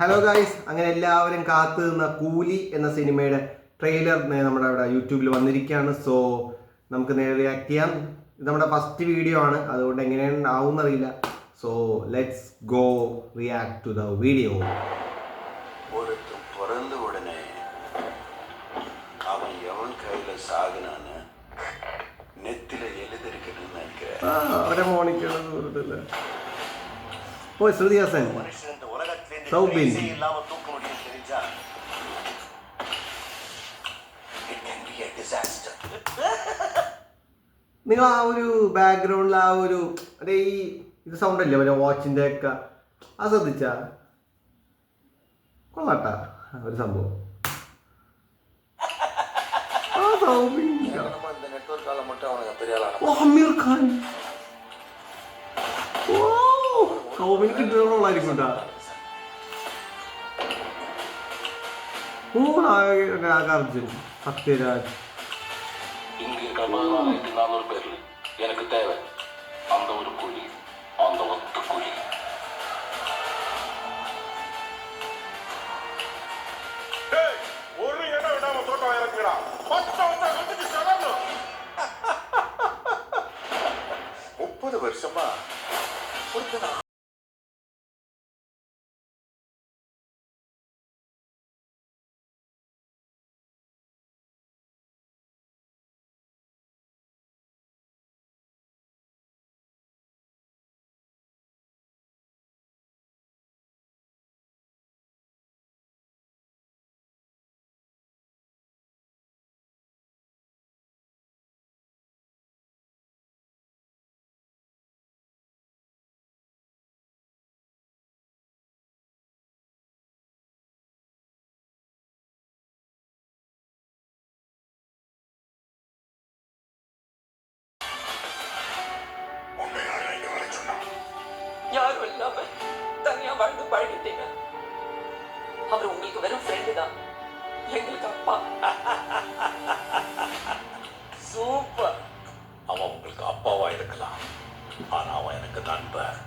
Hello guys, അങ്ങനെ എല്ലാവരും കാത്തു നിന്ന കൂലി എന്ന സിനിമയുടെ ട്രെയിലർ നമ്മുടെ അവിടെ യൂട്യൂബിൽ വന്നിരിക്കുകയാണ്. സോ നമുക്ക് നേരെ റിയാക്ട് ചെയ്യാം. ഇത് നമ്മുടെ ഫസ്റ്റ് വീഡിയോ ആണ്, അതുകൊണ്ട് എങ്ങനെയാണ് ആവുമെന്നറിയില്ല. So let's go react to the video. பிறந்த உடனே அவன் எவன் கையில சாகுனான்னு நெத்தில எழுதிருக்கணும்னு நினைக்கிறேன். ഓ ശ്രുതിഹാസൻ, സൗബിൻ, നിങ്ങൾ ആ ഒരു ബാക്ക്ഗ്രൗണ്ടിൽ ആ ഒരു ഈ ഇത് സൗണ്ട് അല്ലേ മറ്റേ വാച്ചിന്റെ ഒക്കെ അത് ശ്രദ്ധിച്ച കൊള്ളാട്ടാ ഒരു സംഭവം. അമീർ ഖാൻ സൗബിന് കിട്ടുന്നതായിരിക്കും നാഗാർജുൻ, സത്യരാജ്. இங்கே கர்நாடகாவுக்கு 400 பேர்ல எனக்கு தேவை அந்த ஒரு குழி, அந்த ஒத்த குழி. ஒரு இடம் விடாம தோட்டம் இறக்குறா 30 வருஷமா யாரும் இல்லாம தனியா வாழ்ந்து பழகிட்டீங்க. அவர் உங்களுக்கு வெறும் ஃப்ரெண்டு தான், எங்களுக்கு அப்பா. சூப்பர். அவன் உங்களுக்கு அப்பாவா இருக்கலாம், ஆனா அவன் எனக்கு நண்பன்.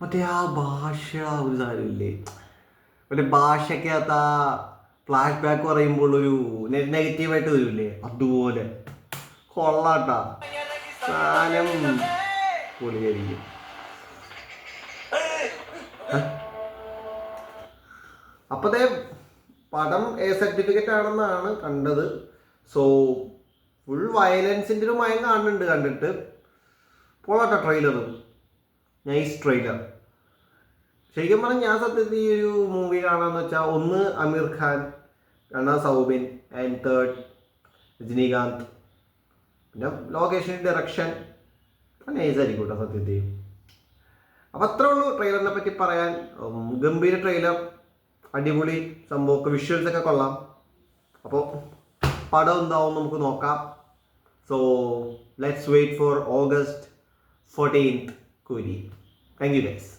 മറ്റേ ആ ഭാഷ ഒരു സാധനമില്ലേ, മറ്റേ ഭാഷയ്ക്കകത്ത് ആ ഫ്ലാഷ് ബാക്ക് പറയുമ്പോൾ ഒരു നെഗറ്റീവായിട്ട് വരില്ലേ, അതുപോലെ കൊള്ളാട്ടാ സാധനം പൊളിയായിരിക്കും. അപ്പത്തെ പടം സർട്ടിഫിക്കറ്റ് ആണെന്നാണ് കണ്ടത്. സോ ഫുൾ വയലൻസിൻ്റെ ഒരു മയം കാണുന്നുണ്ട് കണ്ടിട്ട്. പോളാട്ടോ ട്രെയിലർ, നൈസ് ട്രെയിലർ. ശരിക്കും പറഞ്ഞാൽ ഞാൻ സത്യത്തിൽ ഈ ഒരു മൂവി കാണാമെന്ന് വെച്ചാൽ ഒന്ന് അമീർ ഖാൻ, രണ്ടാമത് സൗബിൻ, ആൻഡ് തേർഡ് രജനീകാന്ത്. പിന്നെ ലൊക്കേഷൻ, ഡയറക്ഷൻ നൈസായിരിക്കും കേട്ടോ സത്യത്തിൽ. അപ്പം അത്രേ ഉള്ളൂ ട്രെയിലറിനെ പറ്റി പറയാൻ. ഗംഭീര ട്രെയിലർ, അടിപൊളി സംഭവമൊക്കെ, വിഷ്വൽസൊക്കെ കൊള്ളാം. അപ്പോൾ പടം എന്താവും നമുക്ക് നോക്കാം. So let's wait for August 14th കൂലി. Thank you guys.